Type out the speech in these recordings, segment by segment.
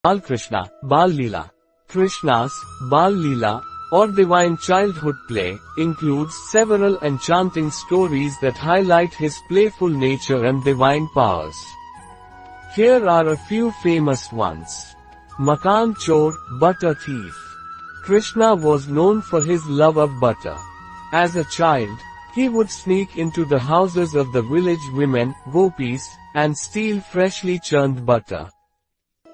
Bal Krishna, Bal Leela. Krishna's Bal Leela, or divine childhood play, includes several enchanting stories that highlight his playful nature and divine powers. Here are a few famous ones. Makan Chor, Butter Thief. Krishna was known for his love of butter. As a child, he would sneak into the houses of the village women, gopis, and steal freshly churned butter.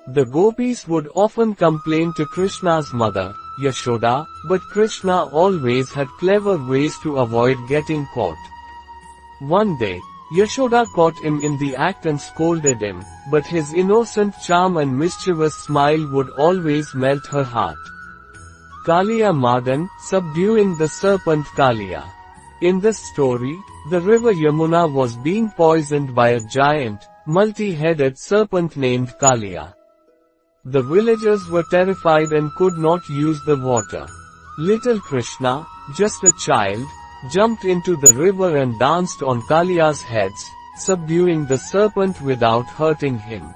The gopis would often complain to Krishna's mother, Yashoda, but Krishna always had clever ways to avoid getting caught. One day, Yashoda caught him in the act and scolded him, but his innocent charm and mischievous smile would always melt her heart. Kaliya Madan, subduing the serpent Kaliya. In this story, the river Yamuna was being poisoned by a giant, multi-headed serpent named Kaliya. The villagers were terrified and could not use the water. Little Krishna, just a child, jumped into the river and danced on Kaliya's heads, subduing the serpent without hurting him.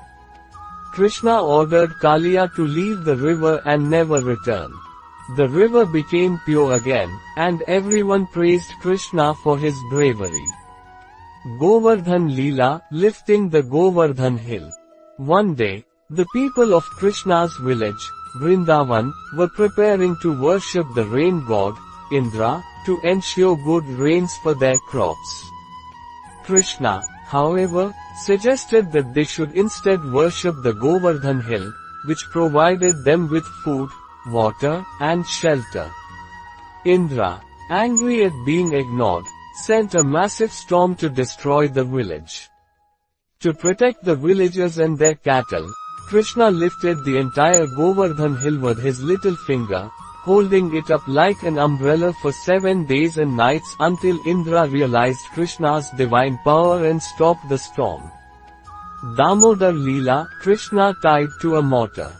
Krishna ordered Kaliya to leave the river and never return. The river became pure again, and everyone praised Krishna for his bravery. Govardhan Leela, lifting the Govardhan hill. One day, the people of Krishna's village, Vrindavan, were preparing to worship the rain god, Indra, to ensure good rains for their crops. Krishna, however, suggested that they should instead worship the Govardhan hill, which provided them with food, water, and shelter. Indra, angry at being ignored, sent a massive storm to destroy the village. To protect the villagers and their cattle, Krishna lifted the entire Govardhan hill with his little finger, holding it up like an umbrella for 7 days and nights until Indra realized Krishna's divine power and stopped the storm. Damodar Leela, Krishna tied to a mortar.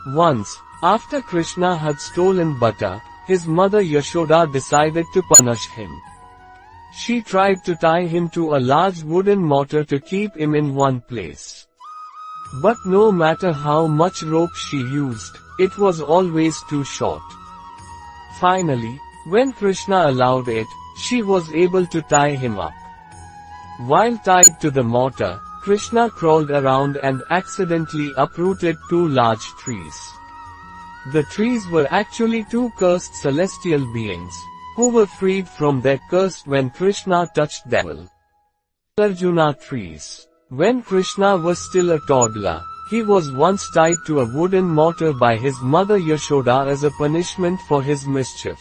Once, after Krishna had stolen butter, his mother Yashoda decided to punish him. She tried to tie him to a large wooden mortar to keep him in one place. But no matter how much rope she used, it was always too short. Finally, when Krishna allowed it, she was able to tie him up. While tied to the mortar, Krishna crawled around and accidentally uprooted 2 large trees. The trees were actually 2 cursed celestial beings, who were freed from their curse when Krishna touched them. Arjuna trees. When Krishna was still a toddler, he was once tied to a wooden mortar by his mother Yashoda as a punishment for his mischief.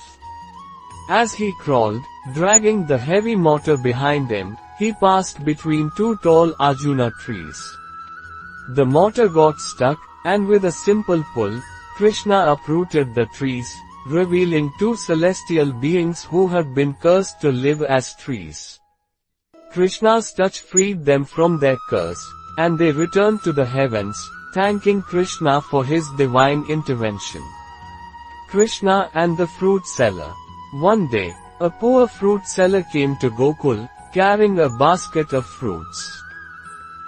As he crawled, dragging the heavy mortar behind him, he passed between 2 tall Arjuna trees. The mortar got stuck, and with a simple pull, Krishna uprooted the trees, revealing 2 celestial beings who had been cursed to live as trees. Krishna's touch freed them from their curse, and they returned to the heavens, thanking Krishna for his divine intervention. Krishna and the fruit seller. One day, a poor fruit seller came to Gokul, carrying a basket of fruits.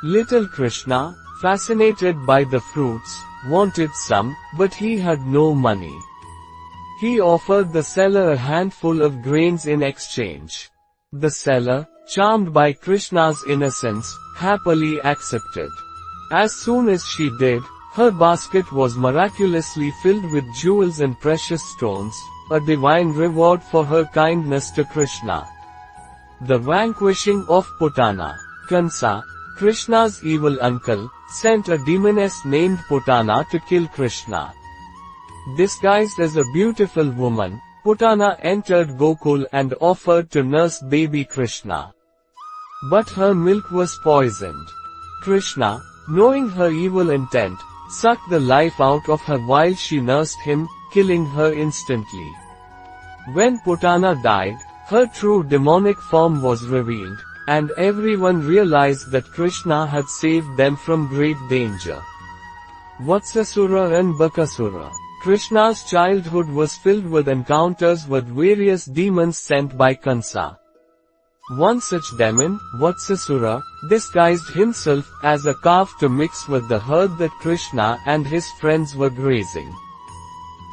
Little Krishna, fascinated by the fruits, wanted some, but he had no money. He offered the seller a handful of grains in exchange. The seller, charmed by Krishna's innocence, happily accepted. As soon as she did, her basket was miraculously filled with jewels and precious stones, a divine reward for her kindness to Krishna. The vanquishing of Putana. Kansa, Krishna's evil uncle, sent a demoness named Putana to kill Krishna. Disguised as a beautiful woman, Putana entered Gokul and offered to nurse baby Krishna. But her milk was poisoned. Krishna, knowing her evil intent, sucked the life out of her while she nursed him, killing her instantly. When Putana died, her true demonic form was revealed, and everyone realized that Krishna had saved them from great danger. Vatsasura and Bakasura. Krishna's childhood was filled with encounters with various demons sent by Kansa. One such demon, Vatsasura, disguised himself as a calf to mix with the herd that Krishna and his friends were grazing.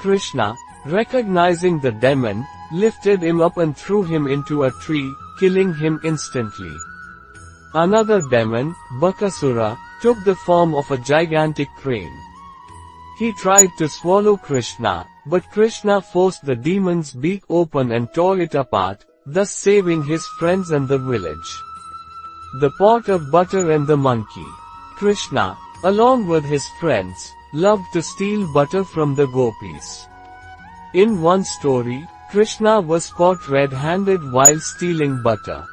Krishna, recognizing the demon, lifted him up and threw him into a tree, killing him instantly. Another demon, Bakasura, took the form of a gigantic crane. He tried to swallow Krishna, but Krishna forced the demon's beak open and tore it apart, thus saving his friends and the village. The pot of butter and the monkey. Krishna, along with his friends, loved to steal butter from the gopis. In one story, Krishna was caught red-handed while stealing butter.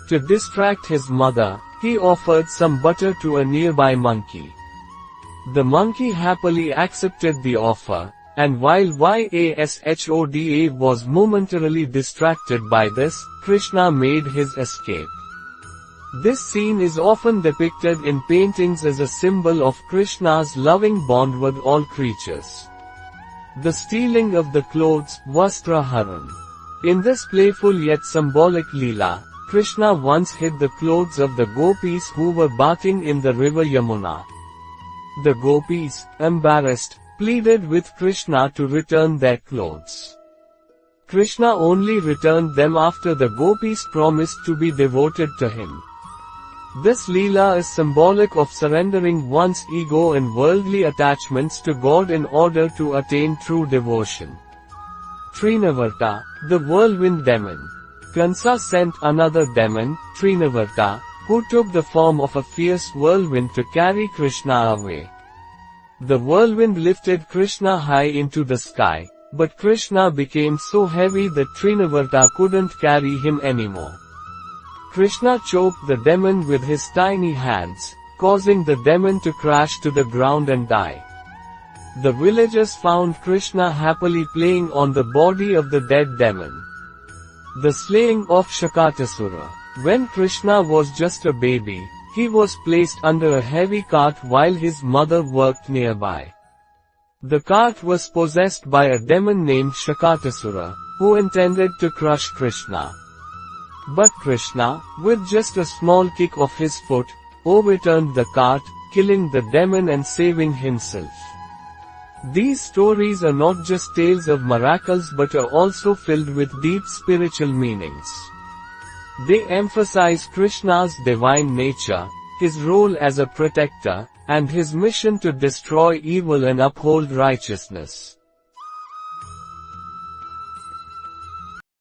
To distract his mother, he offered some butter to a nearby monkey. The monkey happily accepted the offer, and while Yashoda was momentarily distracted by this, Krishna made his escape. This scene is often depicted in paintings as a symbol of Krishna's loving bond with all creatures. The stealing of the clothes, Vastraharan. In this playful yet symbolic Leela, Krishna once hid the clothes of the gopis who were bathing in the river Yamuna. The gopis, embarrassed, pleaded with Krishna to return their clothes. Krishna only returned them after the gopis promised to be devoted to him. This Leela is symbolic of surrendering one's ego and worldly attachments to God in order to attain true devotion. Trinavarta, the whirlwind demon. Kansa sent another demon, Trinavarta, who took the form of a fierce whirlwind to carry Krishna away. The whirlwind lifted Krishna high into the sky, but Krishna became so heavy that Trinavarta couldn't carry him anymore. Krishna choked the demon with his tiny hands, causing the demon to crash to the ground and die. The villagers found Krishna happily playing on the body of the dead demon. The slaying of Shakatasura. When Krishna was just a baby, he was placed under a heavy cart while his mother worked nearby. The cart was possessed by a demon named Shakatasura, who intended to crush Krishna. But Krishna, with just a small kick of his foot, overturned the cart, killing the demon and saving himself. These stories are not just tales of miracles but are also filled with deep spiritual meanings. They emphasize Krishna's divine nature, his role as a protector, and his mission to destroy evil and uphold righteousness.